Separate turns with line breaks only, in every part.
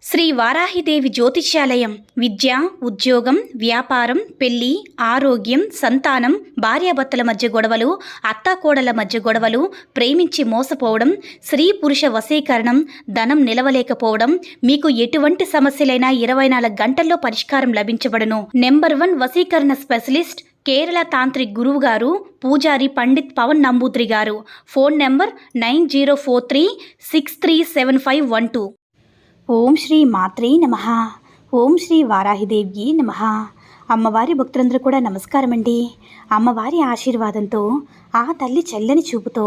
శ్రీ వారాహిదేవి జ్యోతిష్యాలయం విద్య, ఉద్యోగం, వ్యాపారం, పెళ్లి, ఆరోగ్యం, సంతానం, భార్యాభర్తల మధ్య గొడవలు, అత్తాకోడళ్ల మధ్య గొడవలు, ప్రేమించి మోసపోవడం, స్త్రీ పురుష వశీకరణం, ధనం నిలవలేకపోవడం, మీకు ఎటువంటి సమస్యలైనా 24 గంటల్లో పరిష్కారం లభించబడును. నెంబర్ 1 వశీకరణ స్పెషలిస్ట్ కేరళ తాంత్రిక్ గురువు గారు పూజారి పండిత్ పవన్ నంబూద్రి గారు. Phone number 9043637512. ఓం శ్రీ మాత్రే నమః. ఓం శ్రీ వారాహిదేవి నమః. అమ్మవారి భక్తులందరూ కూడా నమస్కారం అండి. అమ్మవారి ఆశీర్వాదంతో, ఆ తల్లి చల్లని చూపుతో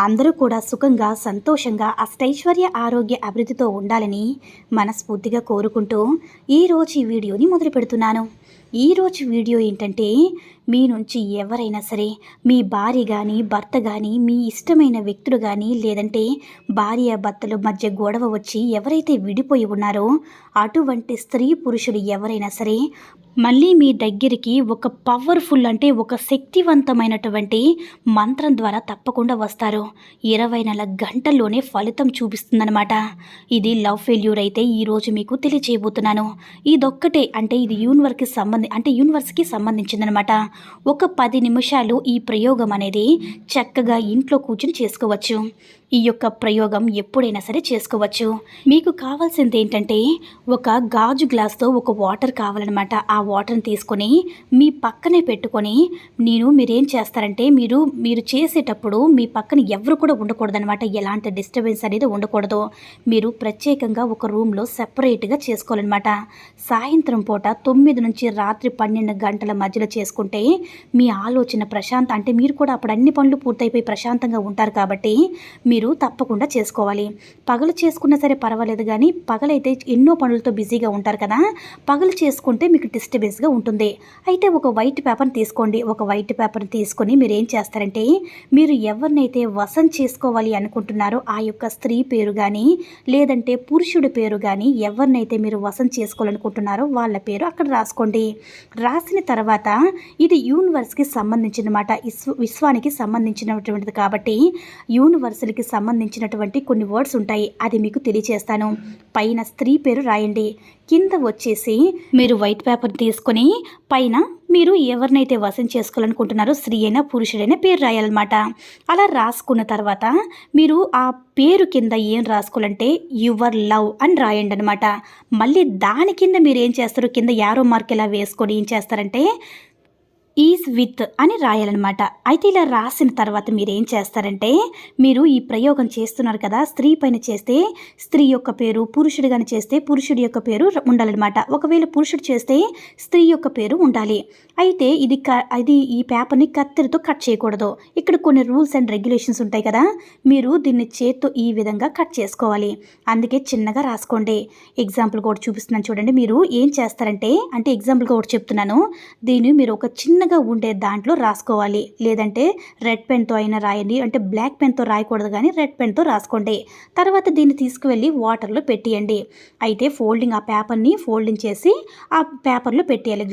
అందరూ కూడా సుఖంగా, సంతోషంగా, అష్టైశ్వర్య, ఆరోగ్య, అభివృద్ధితో ఉండాలని మనస్ఫూర్తిగా కోరుకుంటూ ఈరోజు ఈ వీడియోని మొదలు పెడుతున్నాను. ఈరోజు వీడియో ఏంటంటే, మీ నుంచి ఎవరైనా సరే, మీ భార్య కానీ, భర్త కానీ, మీ ఇష్టమైన వ్యక్తులు కానీ, లేదంటే భార్య భర్తల మధ్య గొడవ వచ్చి ఎవరైతే విడిపోయి ఉన్నారో అటువంటి స్త్రీ పురుషులు ఎవరైనా సరే మళ్ళీ మీ దగ్గరికి ఒక పవర్ఫుల్, అంటే ఒక శక్తివంతమైనటువంటి మంత్రం ద్వారా తప్పకుండా వస్తారు. 24 గంటల్లోనే ఫలితం చూపిస్తుందన్నమాట. ఇది లవ్ ఫెయిల్యూర్ అయితే ఈరోజు మీకు తెలియజేయబోతున్నాను. ఇదొక్కటే, అంటే ఇది యూనివర్స్కి సంబంధించిందనమాట. ఒక 10 నిమిషాలు ఈ ప్రయోగం అనేది చక్కగా ఇంట్లో కూర్చుని చేసుకోవచ్చు. ఈ యొక్క ప్రయోగం ఎప్పుడైనా సరే చేసుకోవచ్చు. మీకు కావాల్సింది ఏంటంటే, ఒక గాజు గ్లాస్తో ఒక వాటర్ కావాలన్నమాట. ఆ వాటర్ని తీసుకొని మీ పక్కనే పెట్టుకొని, మీరేం చేస్తారంటే, మీరు చేసేటప్పుడు మీ పక్కన ఎవరు కూడా ఉండకూడదనమాట. ఎలాంటి డిస్టర్బెన్స్ అనేది ఉండకూడదు. మీరు ప్రత్యేకంగా ఒక రూమ్లో సెపరేట్గా చేసుకోవాలన్నమాట. సాయంత్రం పూట 9 నుంచి రాత్రి 12 గంటల మధ్యలో చేసుకుంటే మీ ఆలోచన అంటే మీరు కూడా అప్పుడు అన్ని పనులు పూర్తయిపోయి ప్రశాంతంగా ఉంటారు. కాబట్టి మీరు తప్పకుండా చేసుకోవాలి. పగలు చేసుకున్నా సరే పర్వాలేదు, కానీ పగలైతే ఎన్నో పనులతో బిజీగా ఉంటారు కదా, పగలు చేసుకుంటే మీకు డిస్టర్బెన్స్గా ఉంటుంది. అయితే ఒక వైట్ పేపర్ని తీసుకోండి. ఒక వైట్ పేపర్ని తీసుకొని మీరు ఏం చేస్తారంటే, మీరు ఎవరినైతే వశం చేసుకోవాలి అనుకుంటున్నారో ఆ యొక్క స్త్రీ పేరు కానీ, లేదంటే పురుషుడి పేరు కానీ, ఎవరినైతే మీరు వశం చేసుకోవాలనుకుంటున్నారో వాళ్ళ పేరు అక్కడ రాసుకోండి. రాసిన తర్వాత ఇది యూనివర్స్కి సంబంధించినమాట, విశ్వానికి సంబంధించినటువంటిది. కాబట్టి యూనివర్సల్కి సంబంధించినటువంటి కొన్ని వర్డ్స్ ఉంటాయి, అది మీకు తెలియచేస్తాను. పైన స్త్రీ పేరు రాయండి. కింద వచ్చేసి మీరు వైట్ పేపర్ తీసుకొని పైన మీరు ఎవరినైతే వశం చేసుకోవాలనుకుంటున్నారో స్త్రీ అయినా పురుషుడైనా పేరు రాయాలన్నమాట. అలా రాసుకున్న తర్వాత మీరు ఆ పేరు కింద ఏం రాసుకోవాలంటే యువర్ లవ్ అని రాయండి అనమాట. మళ్ళీ దాని కింద మీరు ఏం చేస్తారు, కింద యారో మార్క్ ఇలా వేసుకొని ఏం చేస్తారంటే ఈజ్ విత్ అని రాయాలన్నమాట. అయితే ఇలా రాసిన తర్వాత మీరు ఏం చేస్తారంటే, మీరు ఈ ప్రయోగం చేస్తున్నారు కదా, స్త్రీ పైన చేస్తే స్త్రీ యొక్క పేరు, పురుషుడు కానీ చేస్తే పురుషుడి యొక్క పేరు ఉండాలన్నమాట. ఒకవేళ పురుషుడు చేస్తే స్త్రీ యొక్క పేరు ఉండాలి. అయితే ఇది ఈ పేపర్ని కత్తెరతో కట్ చేయకూడదు. ఇక్కడ కొన్ని రూల్స్ అండ్ రెగ్యులేషన్స్ ఉంటాయి కదా, మీరు దీన్ని చేత్తో ఈ విధంగా కట్ చేసుకోవాలి. అందుకే చిన్నగా రాసుకోండి. ఎగ్జాంపుల్ కూడా చూపిస్తున్నాను చూడండి. మీరు ఏం చేస్తారంటే, అంటే ఎగ్జాంపుల్గా ఒకటి చెప్తున్నాను, దీన్ని మీరు ఒక చిన్నగా ఉండే దాంట్లో రాసుకోవాలి. లేదంటే రెడ్ పెన్తో అయినా రాయండి, అంటే బ్లాక్ పెన్తో రాయకూడదు, కానీ రెడ్ పెన్తో రాసుకోండి. తర్వాత దీన్ని తీసుకువెళ్ళి వాటర్లో పెట్టేయండి. అయితే ఆ పేపర్ని ఫోల్డింగ్ చేసి ఆ పేపర్లో పెట్టేయాలి.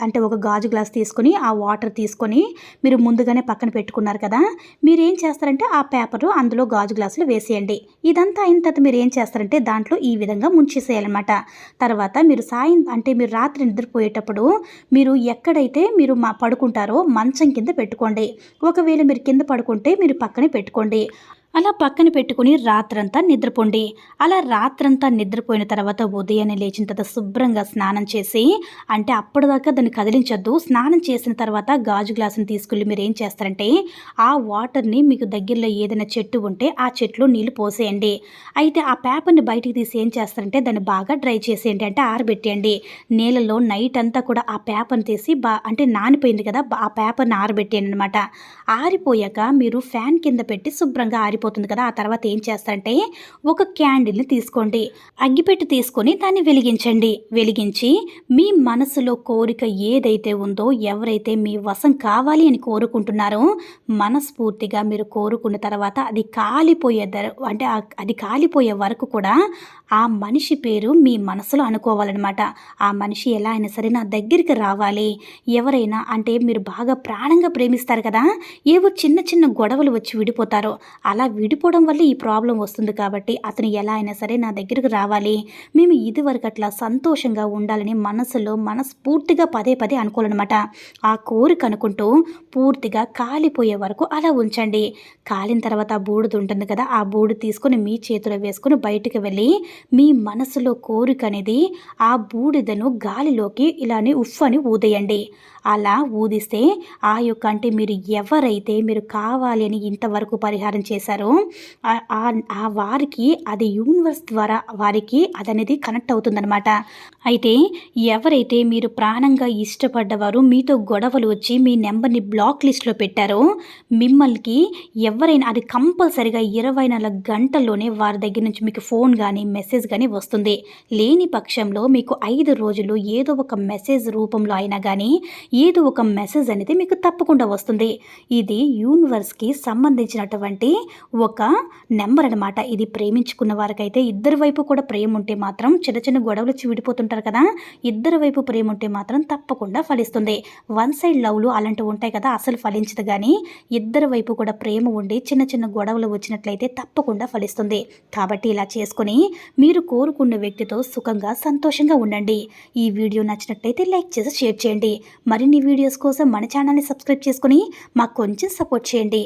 అంటే ఒక గాజు గ్లాస్ తీసుకొని ఆ వాటర్ తీసుకొని మీరు ముందుగానే పక్కన పెట్టుకున్నారు కదా, మీరు ఏం చేస్తారంటే ఆ పేపర్ అందులో గాజు గ్లాసులో వేసేయండి. ఇదంతా అయిన తర్వాత మీరు ఏం చేస్తారంటే దాంట్లో ఈ విధంగా ముంచేసేయాలన్నమాట. తర్వాత మీరు మీరు రాత్రి నిద్రపోయేటప్పుడు మీరు ఎక్కడైతే మీరు పడుకుంటారో మంచం కింద పెట్టుకోండి. ఒకవేళ మీరు కింద పడుకుంటే మీరు పక్కనే పెట్టుకోండి. అలా పక్కన పెట్టుకుని రాత్రంతా నిద్రపోండి. అలా రాత్రంతా నిద్రపోయిన తర్వాత ఉదయాన్నే లేచిన తర్వాత శుభ్రంగా స్నానం చేసి, అంటే అప్పటిదాకా దాన్ని కదిలించొద్దు. స్నానం చేసిన తర్వాత గాజు గ్లాసుని తీసుకెళ్ళి మీరు ఏం చేస్తారంటే ఆ వాటర్ని మీకు దగ్గరలో ఏదైనా చెట్టు ఉంటే ఆ చెట్లో నీళ్ళు పోసేయండి. అయితే ఆ పేపర్ని బయటికి తీసి ఏం చేస్తారంటే దాన్ని బాగా డ్రై చేసేయండి, అంటే ఆరబెట్టేయండి. నీళ్ళలో నైట్ అంతా కూడా ఆ పేపర్ని తీసి అంటే నానిపోయింది కదా, ఆ పేపర్ని ఆరబెట్టేయండి అనమాట. ఆరిపోయాక మీరు ఫ్యాన్ కింద పెట్టి శుభ్రంగా పోతుంది కదా, ఆ తర్వాత ఏం చేస్తారంటే ఒక క్యాండిల్ని తీసుకోండి. అగ్గిపెట్టి తీసుకొని దాన్ని వెలిగించి మీ మనసులో కోరిక ఏదైతే ఉందో, ఎవరైతే మీ వశం కావాలి అని కోరుకుంటున్నారో మనస్ఫూర్తిగా మీరు కోరుకున్న తర్వాత అది కాలిపోయే వరకు కూడా ఆ మనిషి పేరు మీ మనసులో అనుకోవాలన్నమాట. ఆ మనిషి ఎలా అయినా సరే నా దగ్గరికి రావాలి. ఎవరైనా అంటే మీరు బాగా ప్రాణంగా ప్రేమిస్తారు కదా, ఏవో చిన్న చిన్న గొడవలు వచ్చి విడిపోతారో అలా విడిపోవడం వల్ల ఈ ప్రాబ్లం వస్తుంది కాబట్టి అతను ఎలా అయినా సరే నా దగ్గరకు రావాలి, మేము ఇదివరకు అట్లా సంతోషంగా ఉండాలని మనసులో మనస్ఫూర్తిగా పదే పదే అనుకోవాలన్నమాట. ఆ కోరిక అనుకుంటూ పూర్తిగా కాలిపోయే వరకు అలా ఉంచండి. కాలిన తర్వాత ఆ బూడిద ఉంటుంది కదా, ఆ బూడిద తీసుకొని మీ చేతిలో వేసుకొని బయటికి వెళ్ళి మీ మనసులో కోరిక అనేది ఆ బూడిదను గాలిలోకి ఇలానే ఉఫ్ అని ఊదేయండి. అలా ఊదిస్తే ఆ యొక్క అంటే మీరు కావాలి అని ఇంతవరకు పరిహారం చేశారో ఆ వారికి అది యూనివర్స్ ద్వారా వారికి అదనేది కనెక్ట్ అవుతుందన్నమాట. అయితే ఎవరైతే మీరు ప్రాణంగా ఇష్టపడ్డవారు మీతో గొడవలు వచ్చి మీ నెంబర్ని బ్లాక్ లిస్ట్లో పెట్టారో మిమ్మల్ని ఎవరైనా అది కంపల్సరిగా 24 గంటల్లోనే వారి దగ్గర నుంచి మీకు ఫోన్ కానీ మెసేజ్ కానీ వస్తుంది. లేని పక్షంలో మీకు 5 రోజులు ఏదో ఒక మెసేజ్ రూపంలో అయినా కానీ ఏదో ఒక మెసేజ్ అనేది మీకు తప్పకుండా వస్తుంది. ఇది యూనివర్స్కి సంబంధించినటువంటి ఒక నెంబర్ అనమాట. ఇది ప్రేమించుకున్న వారికైతే ఇద్దరి వైపు కూడా ప్రేమ ఉంటే మాత్రం చిన్న చిన్న గొడవలు వచ్చి విడిపోతుంటారు కదా, ఇద్దరి వైపు ప్రేమ ఉంటే మాత్రం తప్పకుండా ఫలిస్తుంది. వన్ సైడ్ లవ్లు అలాంటివి ఉంటాయి కదా, అసలు ఫలించదు. కానీ ఇద్దరి వైపు కూడా ప్రేమ ఉండి చిన్న చిన్న గొడవలు వచ్చినట్లయితే తప్పకుండా ఫలిస్తుంది. కాబట్టి ఇలా చేసుకొని మీరు కోరుకున్న వ్యక్తితో సుఖంగా సంతోషంగా ఉండండి. ఈ వీడియో నచ్చినట్లయితే లైక్ చేసి షేర్ చేయండి. మరిన్ని వీడియోస్ కోసం మన ఛానల్ని సబ్స్క్రైబ్ చేసుకొని మాకు కొంచెం సపోర్ట్ చేయండి.